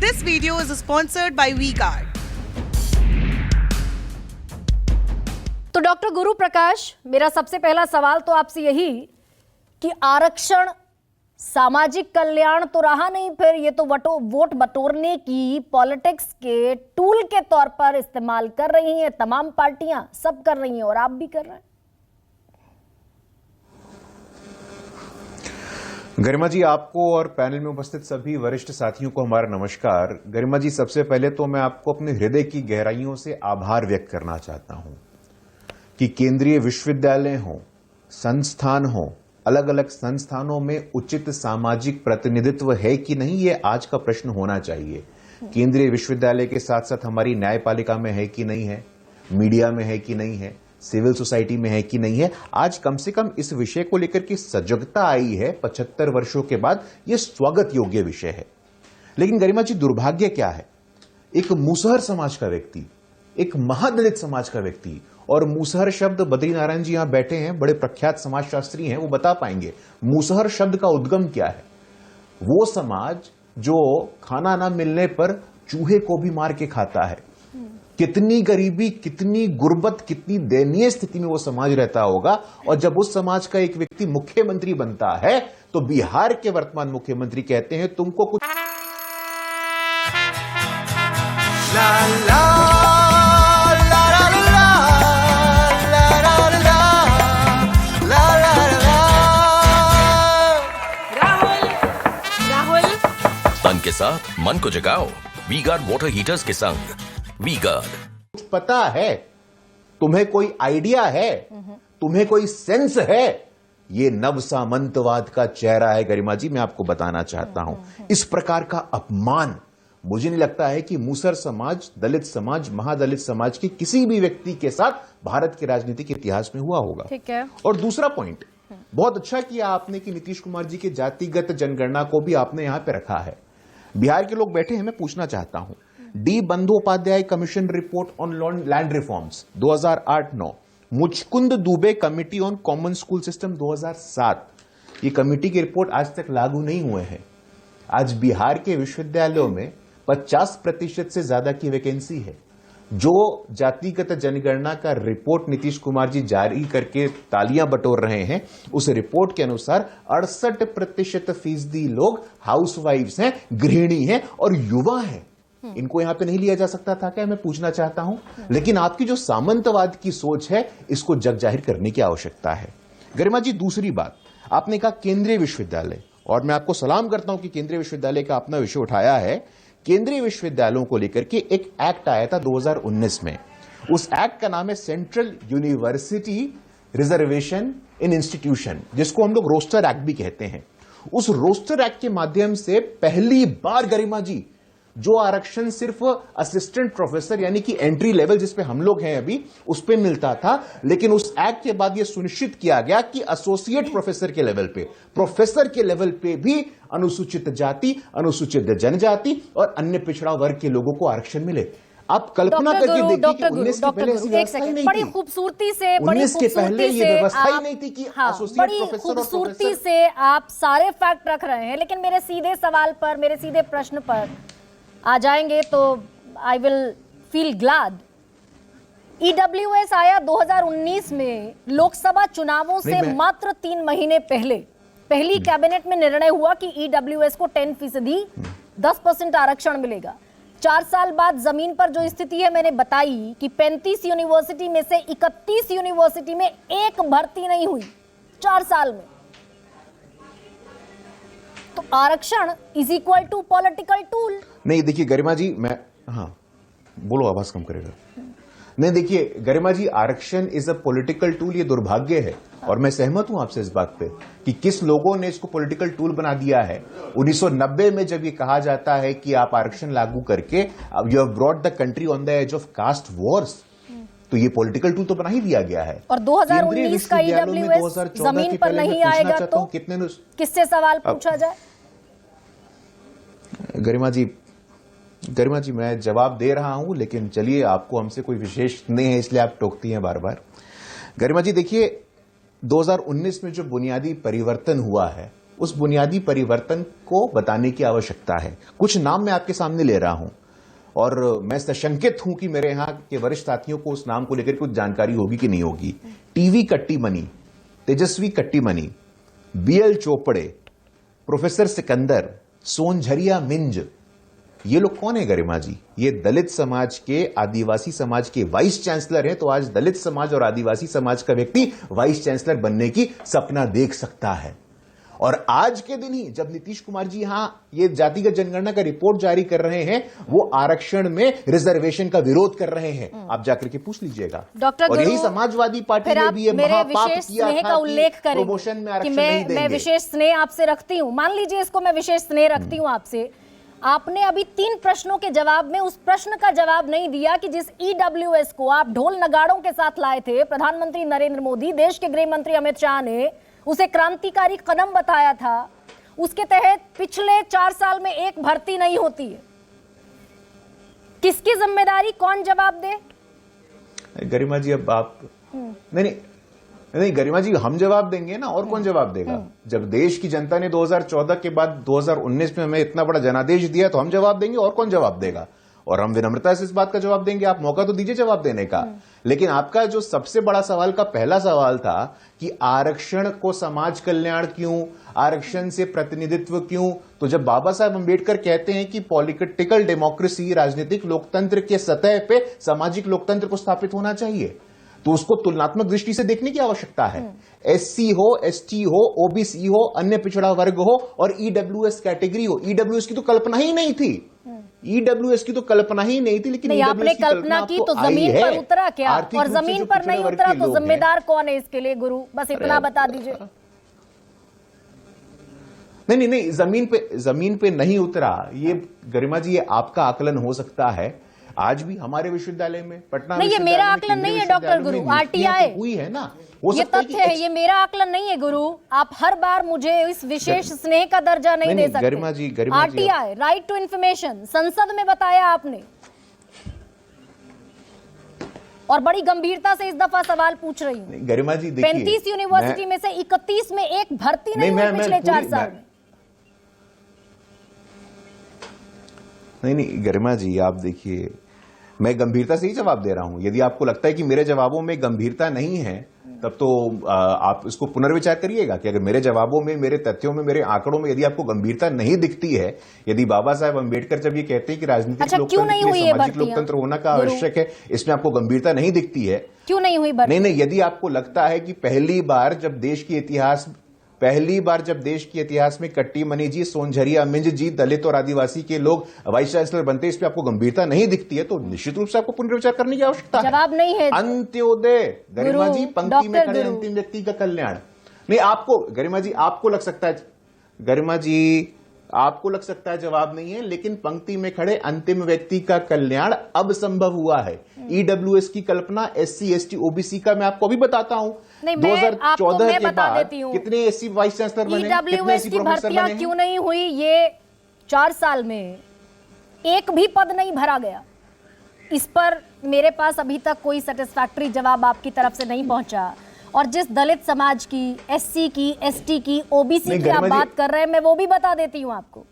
This video is sponsored by V-Guard. तो doctor गुरु प्रकाश, मेरा सबसे पहला सवाल तो आपसे यही कि आरक्षण सामाजिक कल्याण तो रहा नहीं, फिर ये तो वोट बटोरने की पॉलिटिक्स के टूल के तौर पर इस्तेमाल कर रही हैं तमाम पार्टियां, सब कर रही हैं और आप भी कर रहे हैं। गरिमा जी, आपको और पैनल में उपस्थित सभी वरिष्ठ साथियों को हमारा नमस्कार। गरिमा जी, सबसे पहले तो मैं आपको अपने हृदय की गहराइयों से आभार व्यक्त करना चाहता हूं कि केंद्रीय विश्वविद्यालय हो, संस्थान हो, अलग अलग संस्थानों में उचित सामाजिक प्रतिनिधित्व है कि नहीं, ये आज का प्रश्न होना चाहिए। केंद्रीय विश्वविद्यालय के साथ साथ हमारी न्यायपालिका में है कि नहीं है, मीडिया में है कि नहीं है, सिविल सोसाइटी में है कि नहीं है। आज कम से कम इस विषय को लेकर के सजगता आई है 75 वर्षों के बाद, यह स्वागत योग्य विषय है। लेकिन गरिमा जी, दुर्भाग्य क्या है, एक मुसहर समाज का व्यक्ति, एक महादलित समाज का व्यक्ति, और मुसहर शब्द बद्रीनारायण जी यहां बैठे हैं, बड़े प्रख्यात समाजशास्त्री हैं, वो बता पाएंगे मुसहर शब्द का उद्गम क्या है। वो समाज जो खाना ना मिलने पर चूहे को भी मार के खाता है। कितनी गरीबी, कितनी गुर्बत, कितनी दयनीय स्थिति में वो समाज रहता होगा। और जब उस समाज का एक व्यक्ति मुख्यमंत्री बनता है तो बिहार के वर्तमान मुख्यमंत्री कहते हैं तुमको कुछ ला, ला, के साथ मन को जगाओ वी-गार्ड वाटर हीटर्स के संग। वी-गार्ड। पता है तुम्हें, कोई आइडिया है, तुम्हें कोई सेंस है, ये नव सामंतवाद का चेहरा है। गरिमा जी, मैं आपको बताना चाहता हूं, इस प्रकार का अपमान मुझे नहीं लगता है कि मुसहर समाज, दलित समाज, महादलित समाज के किसी भी व्यक्ति के साथ भारत के राजनीतिक इतिहास में हुआ होगा। ठीक है। और दूसरा पॉइंट, बहुत अच्छा किया आपने कि नीतीश कुमार जी के जातिगत जनगणना को भी आपने यहां पे रखा है। बिहार के लोग बैठे हैं, मैं पूछना चाहता हूं, D Bandopadhyay commission report on land reforms 2008-9, Muchkund Dubey committee on common school system 2007, ये कमिटी की रिपोर्ट आज तक लागू नहीं हुए हैं। आज बिहार के विश्वविद्यालयों में 50% से ज्यादा की वैकेंसी है। जो जातिगत जनगणना का रिपोर्ट नीतीश कुमार जी जारी करके तालियां बटोर रहे हैं, उस रिपोर्ट के अनुसार 68% लोग हाउसवाइफ्स हैं, गृहिणी हैं और युवा हैं। इनको यहां पे नहीं लिया जा सकता था क्या, मैं पूछना चाहता हूं। लेकिन आपकी जो सामंतवाद की सोच है, इसको जग जाहिर करने की आवश्यकता है। गरिमा जी, दूसरी बात, आपने कहा केंद्रीय विश्वविद्यालय, और मैं आपको सलाम करता हूं कि केंद्रीय विश्वविद्यालय का अपना विषय उठाया है। केंद्रीय विश्वविद्यालयों को लेकर के एक एक्ट आया था 2019 में। उस एक्ट का नाम है सेंट्रल यूनिवर्सिटी रिजर्वेशन इन इंस्टीट्यूशन, जिसको हम लोग रोस्टर एक्ट भी कहते हैं। उस रोस्टर एक्ट के माध्यम से पहली बार गरिमा जी, जो आरक्षण सिर्फ असिस्टेंट प्रोफेसर यानी कि एंट्री लेवल जिस पे हम लोग हैं अभी, उस पे मिलता था, लेकिन उस एक्ट के बाद यह सुनिश्चित किया गया कि एसोसिएट प्रोफेसर के लेवल पे, प्रोफेसर के लेवल पे भी अनुसूचित जाति, अनुसूचित जनजाति और अन्य पिछड़ा वर्ग के लोगों को आरक्षण मिले। आप कल्पना करके देखिए कि 19 के पहले ऐसी व्यवस्था ही नहीं थी। बड़ी खूबसूरती से, बड़ी खूबसूरती से व्यवस्था ही नहीं थी कि एसोसिएट प्रोफेसर और खूबसूरती से आप सारे फैक्ट रख रहे हैं, लेकिन मेरे सीधे सवाल पर, मेरे सीधे प्रश्न पर आ जाएंगे तो I will feel glad. EWS आया 2019 में, लोकसभा चुनावों से मात्र 3 महीने पहले पहली कैबिनेट में निर्णय हुआ कि ईडब्ल्यूएस को 10%, 10% आरक्षण मिलेगा। 4 साल बाद जमीन पर जो स्थिति है मैंने बताई कि 35 यूनिवर्सिटी में से 31 यूनिवर्सिटी में एक भर्ती नहीं हुई 4 साल में। तो आरक्षण is equal to political tool. नहीं, देखिए गरिमा जी, मैं बोलो, आवाज कम करेगा। नहीं, देखिए गरिमा जी, आरक्षण इज अ पॉलिटिकल टूल, ये दुर्भाग्य है। और मैं सहमत हूं आपसे इस बात पे कि किस लोगों ने इसको पॉलिटिकल टूल बना दिया है। 1990 में जब ये कहा जाता है कि आप आरक्षण लागू करके you have brought the country on the edge of caste wars, तो ये पॉलिटिकल टूल तो बना ही दिया गया है। और 2019 का ईडब्ल्यूएस जमीन पर नहीं आएगा तो किससे सवाल पूछा जाए? गरिमा जी, मैं जवाब दे रहा हूं, लेकिन चलिए, आपको हमसे कोई विशेष नहीं है इसलिए आप टोकती हैं बार बार। गरिमा जी, देखिए, 2019 में जो बुनियादी परिवर्तन हुआ है उस बुनियादी परिवर्तन को बताने की आवश्यकता है। कुछ नाम मैं आपके सामने ले रहा हूं और मैं सशंकित हूं कि मेरे यहां के वरिष्ठ साथियों को उस नाम को लेकर कुछ जानकारी होगी कि नहीं होगी। टीवी कट्टीमनी, तेजस्वी कट्टीमनी, बीएल चोपड़े, प्रोफेसर सिकंदर, सोनझरिया मिंज, ये लोग कौन है गरिमा जी? ये दलित समाज के, आदिवासी समाज के वाइस चांसलर हैं। तो आज दलित समाज और आदिवासी समाज का व्यक्ति वाइस चांसलर बनने की सपना देख सकता है। और आज के दिन ही जब नीतीश कुमार जी यहां ये जातिगत जनगणना का रिपोर्ट जारी कर रहे हैं, वो आरक्षण में रिजर्वेशन का विरोध कर रहे हैं। आप जाकर के पूछ लीजिएगा। डॉक्टर और यही समाजवादी पार्टी ने भी ये महापाप किया था उल्लेख करें प्रमोशन में कि आरक्षण नहीं देंगे। मैं विशेष स्नेह आपसे रखती हूं, मान लीजिए इसको मैं विशेष स्नेह रखती हूं आपसे। आपने अभी 3 प्रश्नों के जवाब में उस प्रश्न का जवाब नहीं दिया कि जिस ईडब्ल्यूएस को आप ढोल नगाड़ों के साथ लाए थे, प्रधानमंत्री नरेंद्र मोदी, देश के गृह मंत्री अमित शाह ने उसे क्रांतिकारी कदम बताया था, उसके तहत पिछले 4 साल में एक भर्ती नहीं होती है। किसकी जिम्मेदारी, कौन जवाब दे? गरिमा जी अब आप नहीं गरिमा जी, हम जवाब देंगे ना, और कौन जवाब देगा? जब देश की जनता ने 2014 के बाद 2019 में हमें इतना बड़ा जनादेश दिया तो हम जवाब देंगे, और कौन जवाब देगा? और हम विनम्रता से इस बात का जवाब देंगे। आप मौका तो दीजिए जवाब देने का। लेकिन आपका जो सबसे बड़ा सवाल का पहला सवाल था कि आरक्षण को समाज कल्याण क्यों, आरक्षण से प्रतिनिधित्व क्यों, तो जब बाबा साहब अंबेडकर कहते हैं कि पॉलिटिकल डेमोक्रेसी, राजनीतिक लोकतंत्र के सतह पे सामाजिक लोकतंत्र को स्थापित होना चाहिए, तो उसको तुलनात्मक दृष्टि से देखने की आवश्यकता है। एससी हो, एसटी हो, ओबीसी हो, अन्य पिछड़ा वर्ग हो और ईडब्ल्यूएस कैटेगरी हो। ईडब्ल्यूएस की तो कल्पना ही नहीं थी, ईडब्ल्यूएस की तो कल्पना ही नहीं थी। लेकिन आपने कल्पना की तो जमीन पर उतरा क्या? और जमीन पर नहीं उतरा तो जिम्मेदार कौन है इसके लिए गुरु? बस इतना बता दीजिए। नहीं, जमीन पे नहीं उतरा, ये गरिमा जी ये आपका आकलन हो सकता है। आज भी हमारे विश्वविद्यालय में, पटना नहीं, ये मेरा आकलन नहीं है डॉक्टर गुरु, आरटीआई हुई है ना, ये तथ्य है, ये मेरा आकलन नहीं है गुरु। आप हर बार मुझे इस विशेष स्नेह का दर्जा नहीं दे सकते। गरिमा जी, आरटीआई, राइट टू इंफॉर्मेशन, संसद में बताया आपने, और बड़ी गंभीरता से इस दफा सवाल पूछ रही हूँ। गरिमा जी देखिए, 35 यूनिवर्सिटी में से 31 में एक भर्ती नहीं हुई पिछले 4 साल में। नहीं गरिमा जी, आप देखिए, मैं गंभीरता से ही जवाब दे रहा हूं। यदि आपको लगता है कि मेरे जवाबों में गंभीरता नहीं है, तब तो आप इसको पुनर्विचार करिएगा कि अगर मेरे जवाबों में, मेरे तथ्यों में, मेरे आंकड़ों में यदि आपको गंभीरता नहीं दिखती है, यदि बाबा साहब अंबेडकर जब ये कहते हैं कि राजनीतिक लोकतंत्र के लिए सामाजिक लोकतंत्र होना का आवश्यक है, इसमें आपको गंभीरता नहीं दिखती है, क्यों नहीं हुई भर्ती? नहीं, यदि आपको लगता है कि पहली बार जब देश के इतिहास में कट्टीमनी जी, सोनझरिया मिंज जी, दलित और आदिवासी के लोग वाइस चांसलर बनते, इस पे आपको गंभीरता नहीं दिखती है, तो निश्चित रूप से आपको पुनर्विचार करने की आवश्यकता है। जवाब नहीं है। अंत्योदय, गरिमा जी, पंक्ति में खड़े अंतिम व्यक्ति का कल्याण। नहीं, आपको गरिमा जी, आपको लग सकता है, गरिमा जी आपको लग सकता है जवाब नहीं है, लेकिन पंक्ति में खड़े अंतिम व्यक्ति का कल्याण अब संभव हुआ है। ईडब्ल्यूएस की कल्पना एससी, एसटी, ओबीसी का मैं आपको अभी बताता हूं। 2014 के बाद कितने एससी वाइस चांसलर बने, कितने एससी प्रोफेसर बने? क्यों नहीं हुई? ये 4 साल में एक भी पद नहीं भरा गया। इस पर मेरे पास अभी तक कोई सेटिस्फैक्टरी जवाब आपकी तरफ से नहीं पहुंचा। और जिस दलित समाज की, एससी की, एसटी की, ओबीसी की आप बात कर रहे हैं, मैं वो भी बता देती हूं आपको।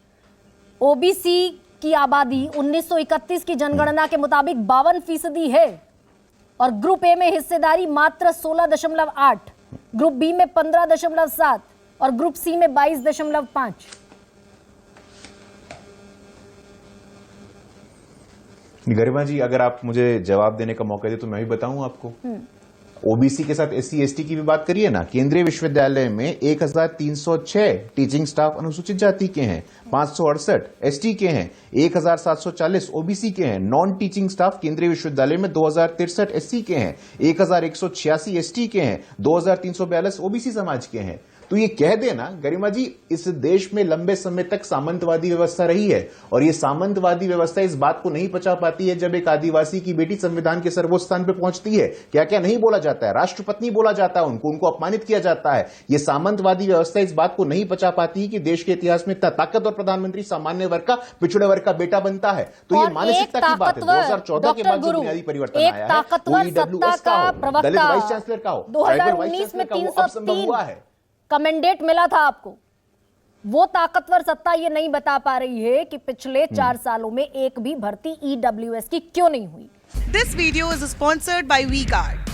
ओबीसी की आबादी 1931 की जनगणना के मुताबिक 52% है, और ग्रुप ए में हिस्सेदारी मात्र 16.8, ग्रुप बी में 15.7 और ग्रुप सी में 22.5। गरिमा जी, अगर आप मुझे जवाब देने का मौका दे तो मैं भी बताऊं आपको। ओबीसी के साथ एससी, एसटी की भी बात करिए ना। केंद्रीय विश्वविद्यालय में 1306 टीचिंग स्टाफ अनुसूचित जाति के हैं, 568 एसटी के हैं, 1740 ओबीसी के हैं। नॉन टीचिंग स्टाफ केंद्रीय विश्वविद्यालय में 2063 एससी के हैं, 1186 एसटी के हैं, 2342 ओबीसी समाज के हैं। तो ये कह देना गरिमा जी, इस देश में लंबे समय तक सामंतवादी व्यवस्था रही है, और ये सामंतवादी व्यवस्था इस बात को नहीं पचा पाती है जब एक आदिवासी की बेटी संविधान के सर्वोच्च स्थान पर पहुंचती है। क्या क्या नहीं बोला जाता है, राष्ट्रपति बोला जाता है उनको अपमानित किया जाता है। ये सामंतवादी व्यवस्था इस बात को नहीं पचा पाती है कि देश के इतिहास में इतना ताकतवर प्रधानमंत्री सामान्य वर्ग का, पिछड़े वर्ग का बेटा बनता है। तो ये मानसिकता की बात है। 2014 के बाद जो बुनियादी परिवर्तन आया है, वो ईडब्ल्यूएस का हो, दलित वाइस चांसलर का हो, ट्राइबल वाइस चांसलर का हो, अब संभव हुआ है। कमेंडेट मिला था आपको, वो ताकतवर सत्ता ये नहीं बता पा रही है कि पिछले 4 सालों में एक भी भर्ती ईडब्ल्यूएस की क्यों नहीं हुई। This video is sponsored by WeGuard.